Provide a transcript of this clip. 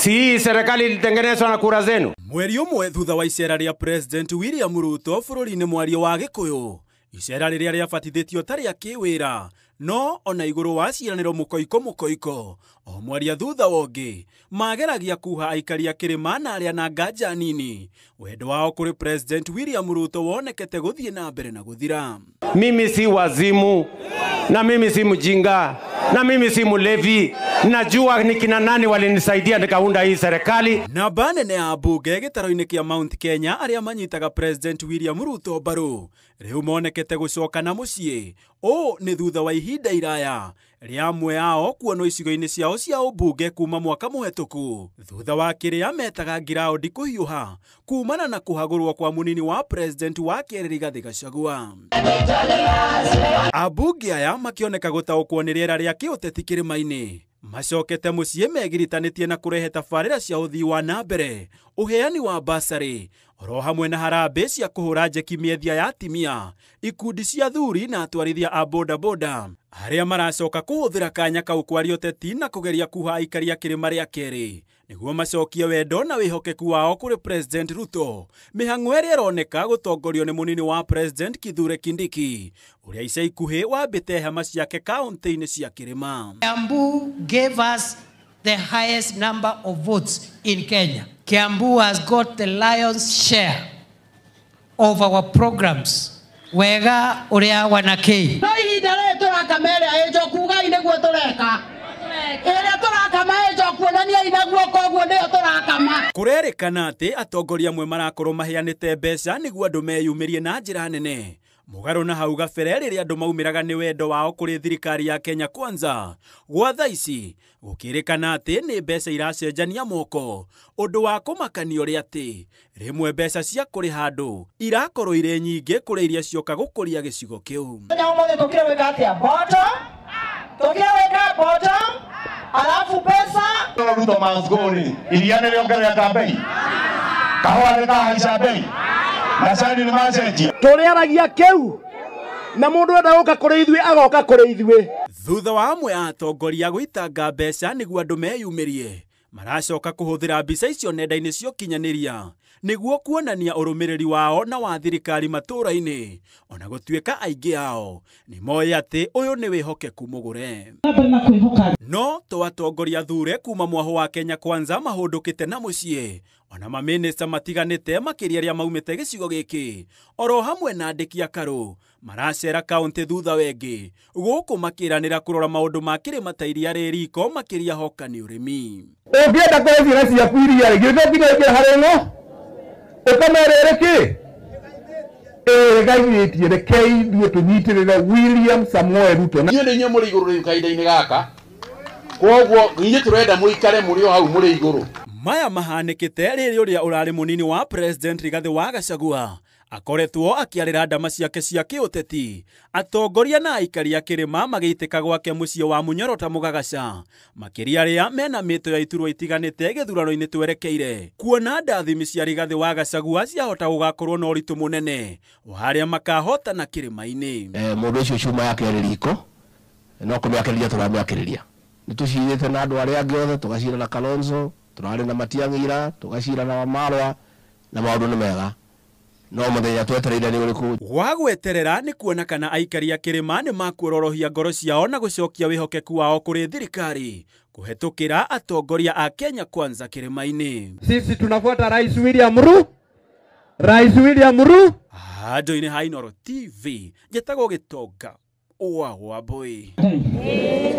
Si serikali ilitengenezwa na kura zenu? Mweri umwe thutha wa icera ria President William Ruto bururi-ini mwario wa Gikuyu, icera riria riabatithitio tari ya kiwira, no ona iguru wa ciiraniro mukoiko o mwaria thutha wongi mageragia kuha aikari a kirima na aria na nganja nini wendo wao kuri President William Ruto wonekete guthie na mbere na guthira. Mimi si wazimu, na mimi si mjinga, na mimi si mulevi. Najua ni kina nani walinisaidia nikaunda hii serikali. Na banene ya bunge gitaro-ini kia Mount Kenya aria manyitaga President William Ruto baru riu monekete gucoka na mucie o ni thutha wa ihinda iraya ria amwe ao kuonwo icigo-ini ciao cia ubunge kuma mwaka muhetuku thutha wa kiria metaga ngiraudi kuhiuha kumana na kuhagurwo kwa munini wa President wa Kerĩ Rigathĩ Gachagua. Abunge aya makioneka gutaukwo ni riera ria kiuteti kirima-ini macokete mucie megiritanĩtie na kurehe tabarĩra cia uthii wa nambere, uheani wa basari, oro hamwe na harambĩ cia kuhura njeki miethia ya atimia, ikundi cia thuri na atwarithia a bodaboda aria maracoka kuhuthira kanya kau kwaria ũteti na kugeria kuha aikari a Kĩrĩma rĩa Kerĩ niguo macokie wendo na wihokeku wao kuri President Ruto, mihang'o ĩrĩa ĩroneka gutongorio ni munini wa President Kithure Kindiki uria ica ikuhi wambite hema ciake kaunti-ini cia Kĩrĩma. Kiambu gave us the highest number of votes in Kenya. Kiambu has got the lion's share of our programs. Wega uria wanakei. No ihinda rĩrĩ tũrakamera ejo kuga inĩguo tũreka. Ĩrĩa tũrakama ejo kuonania inaguo koguo nĩyo tũrakama. Kurerĩkana atĩ atongoria amwe marakorwo maheanĩte mbeca nĩguo andũ meyumĩrie na njĩra nene. Mũgarũ na hau gabere rĩrĩa andũ maumĩraga nĩ wendo wao kũrĩ thirikari ya Kenya Kwanza. Gwa thaa ici gũkĩrĩkana atĩ nĩ mbeca iracenjania moko, ũndũ wa kũmakanio rĩ atĩ rĩmwe mbeca cia kũrĩ handũ irakorwo irĩ nyingĩ kũrĩ iria cioka gũkũria gĩcigo kĩu. Tũkĩra wĩka atĩa bottom, tũkĩra wĩka bottom, alafu pesa Ruto mazgoni iria nĩrĩongerera bei, kahũa nĩkahaica bei, macani nĩmacenjia. Tũrĩaragia kĩu na mũndũ enda gũka kũrĩ ithuĩ agoka kũrĩ ithuĩ. Thutha wa amwe a atongoria gũitanga mbeca nĩguo andũ meyumĩrie, maracoka kuhuthira mbica icio nenda-ini cia ũkinyanĩria nĩguo kuonania ũrũmĩrĩri wao na wa thirikari matũra-inĩ, ona gũtuĩka aingĩ ao nĩmoĩ atĩ ũyũ nĩ wĩhokeku mũgũre. No to atongoria thure kuma mwaho wa Kenya Kwanza mahũndũkĩte na mũciĩ, ona maminista matiganĩte makĩria arĩa maumĩte gĩcigo gĩkĩ, oro hamwe na andĩki a karũ maracera kaunti thutha wengi gũkũ makĩranĩra kũrora maũndũ ma kĩrĩma ta iria rĩ riko makĩria hoka nĩ ũrĩmi. Ũngĩenda kwĩrĩra ciaku iria rĩngĩ ũthiĩ harĩ ng'o ũkamerere kĩ gaithĩtie rekei ithuĩ tũnyitĩrĩre William Samoei Ruto. Niĩ nĩ inyuĩ mũrĩ igũrũ rĩu kahinda-inĩ gaka, koguo inyuĩ tũrenda mũikare mũrĩ o hau mũrĩ igũrũ. Maya mahanĩkĩte rĩrĩ ũrĩa ũrarĩ munini wa President Rigathĩ wa Gachagua akoretwo akĩarĩra ndama ciake cia kĩũteti, atongoria na aikari a Kĩrĩma magĩitĩka gwake mũciĩ wa Mũnyorota Mũgagaca, makĩria arĩa mena mĩto ya iturwa itiganĩte gĩthurano-inĩ twerekeire, kuona ndathimi cia Rigathĩ wa Gachagua ciahota gũgakorwo na ũritũ mũnene wa arĩa makahotana Kĩrĩma-inĩ. Mũndũ ũcio cuma yake arĩ riko no kũmĩakĩrĩria tũramĩakĩrĩria. Nĩtũcirĩte na andũ arĩa angĩ othe, tũgacira na Kalonzo, tũrarĩ na Matiang'i, tũgacira na Wamalwa, na maũndũ nĩ mega. No mũthenya twetereire nĩ ũrĩkũ? Wa gweterera nĩ kuona kana aikari a Kĩrĩma nĩ makuororohia ngoro ciao na gũcokia wĩhokeku wao kũrĩ thirikari kũhetũkĩra atongoria a Kenya Kwanza Kĩrĩma-inĩ. Sisi tunafuata Rais William Ruto. Handũ-inĩ ha Inooro TV njĩtagwo Gĩtonga wa Wambũi.